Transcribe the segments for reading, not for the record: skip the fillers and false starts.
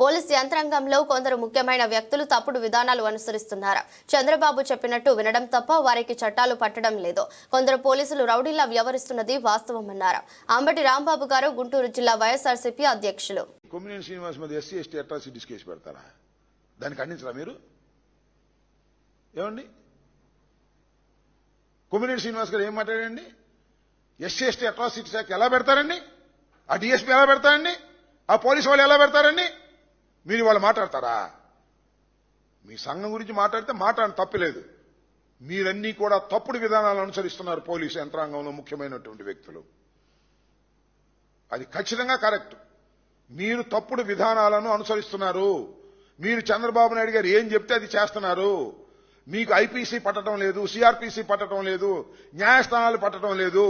Police యంత్రాంగంలో కొందరు ముఖ్యమైన వ్యక్తులు తప్పుడు విధానాలు అనుసరిస్తున్నారు. చంద్రబాబు చెప్పినట్టు వినడం తప్ప వారికి చట్టాలు పట్టడం లేదు. కొందరు పోలీసులు రౌడీలా వ్యవహరిస్తున్నది వాస్తవమన్నారు. అంబటి రాంబాబు గారు, గుంటూరు జిల్లా వైఎస్ఆర్సీపీ అధ్యక్షులు. కొమ్మినేని శ్రీనివాస్ మీద ఎస్సీ ఎస్టీ అట్రాసిటీస్ కేసు పెడతారా? దాన్ని ఖండించరా మీరు? ఏమండి, కొమ్మినేని శ్రీనివాస్ గారు ఏం మాట్లాడండి? ఎస్సీ ఎస్టీ అట్రాసిటీస్ యాక్ట్ ఎలా పెడతారండి? ఆ డిఎస్పీ ఎలా పెడతారండి? ఆ పోలీసు వాళ్ళు ఎలా పెడతారండి? మీరు వాళ్ళు మాట్లాడతారా? మీ సంఘం గురించి మాట్లాడితే మాట్లాడడం తప్పలేదు. మీరన్నీ కూడా తప్పుడు విధానాలు అనుసరిస్తున్నారు. పోలీసు యంత్రాంగంలో ముఖ్యమైనటువంటి వ్యక్తులు, అది ఖచ్చితంగా కరెక్ట్. మీరు తప్పుడు విధానాలను అనుసరిస్తున్నారు. మీరు చంద్రబాబు నాయుడు గారు ఏం చెప్తే అది చేస్తున్నారు. మీకు ఐపీసీ పట్టడం లేదు, సిఆర్పీసీ పట్టడం లేదు, న్యాయస్థానాలు పట్టడం లేదు.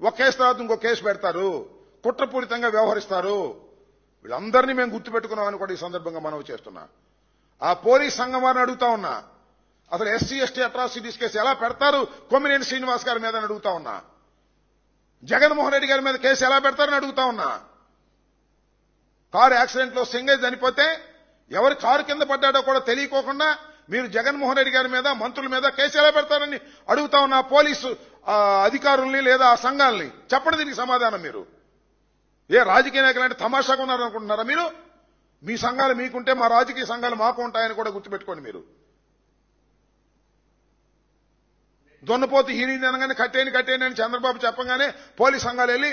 ఒక కేసు తర్వాత ఇంకో కేసు పెడతారు, కుట్రపూరితంగా వ్యవహరిస్తారు. వీళ్ళందరినీ మేము గుర్తుపెట్టుకున్నామని కూడా ఈ సందర్భంగా మనవి చేస్తున్నా. ఆ పోలీస్ సంఘం వారిని అడుగుతా ఉన్నా, అసలు ఎస్సీ ఎస్టీ అట్రాసిటీస్ కేసు ఎలా పెడతారు కొమ్మినేని శ్రీనివాస్ గారి మీద అడుగుతా ఉన్నా. జగన్మోహన్ రెడ్డి గారి మీద కేసు ఎలా పెడతారని అడుగుతా ఉన్నా. కారు యాక్సిడెంట్ లో సింగేజ్ చనిపోతే ఎవరి కారు కింద పడ్డాడో కూడా తెలియకోకుండా మీరు జగన్మోహన్ రెడ్డి గారి మీద, మంత్రుల మీద కేసు ఎలా పెడతారని అడుగుతా ఉన్నా. పోలీసు అధికారుల్ని లేదా ఆ సంఘాలని చెప్పండి దీనికి సమాధానం. మీరు ఏ రాజకీయ నాయకులు అంటే తమాషాగా ఉన్నారనుకుంటున్నారా మీరు? మీ సంఘాలు మీకుంటే మా రాజకీయ సంఘాలు మాకు ఉంటాయని కూడా గుర్తుపెట్టుకోండి. మీరు దొన్నపోతు హీరింది అనగానే కట్టేని అని చంద్రబాబు చెప్పగానే పోలీస్ సంఘాలు వెళ్ళి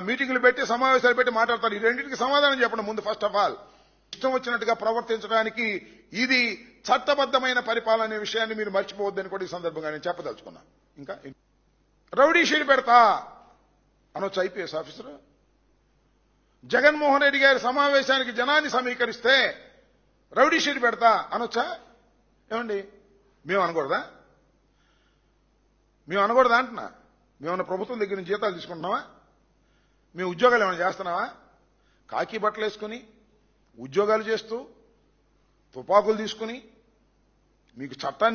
మీటింగులు పెట్టి, సమావేశాలు పెట్టి మాట్లాడతారు. ఈ రెండింటికి సమాధానం చెప్పండి ముందు. ఫస్ట్ ఆఫ్ ఆల్, ఇష్టం వచ్చినట్టుగా ప్రవర్తించడానికి ఇది చట్టబద్దమైన పరిపాలన అనే విషయాన్ని మీరు మర్చిపోవద్దని కూడా ఈ సందర్భంగా నేను చెప్పదలుచుకున్నా. ఇంకా రౌడీ షీట్ పెడతా అనొచ్చు ఐపీఎస్ ఆఫీసర్. జగన్మోహన్ రెడ్డి గారి సమావేశానికి జనాన్ని సమీకరిస్తే రౌడీ షీట్ పెడతా అనొచ్చా? ఏమండి, మేము అనకూడదా? అంటున్నా. మేమన్నా ప్రభుత్వం దగ్గర నుంచి జీతాలు తీసుకుంటున్నావా? మేము ఉద్యోగాలు ఏమైనా చేస్తున్నావా? కాకి బట్టలు వేసుకుని ఉద్యోగాలు చేస్తూ తుపాకులు తీసుకుని మీకు చట్టాన్ని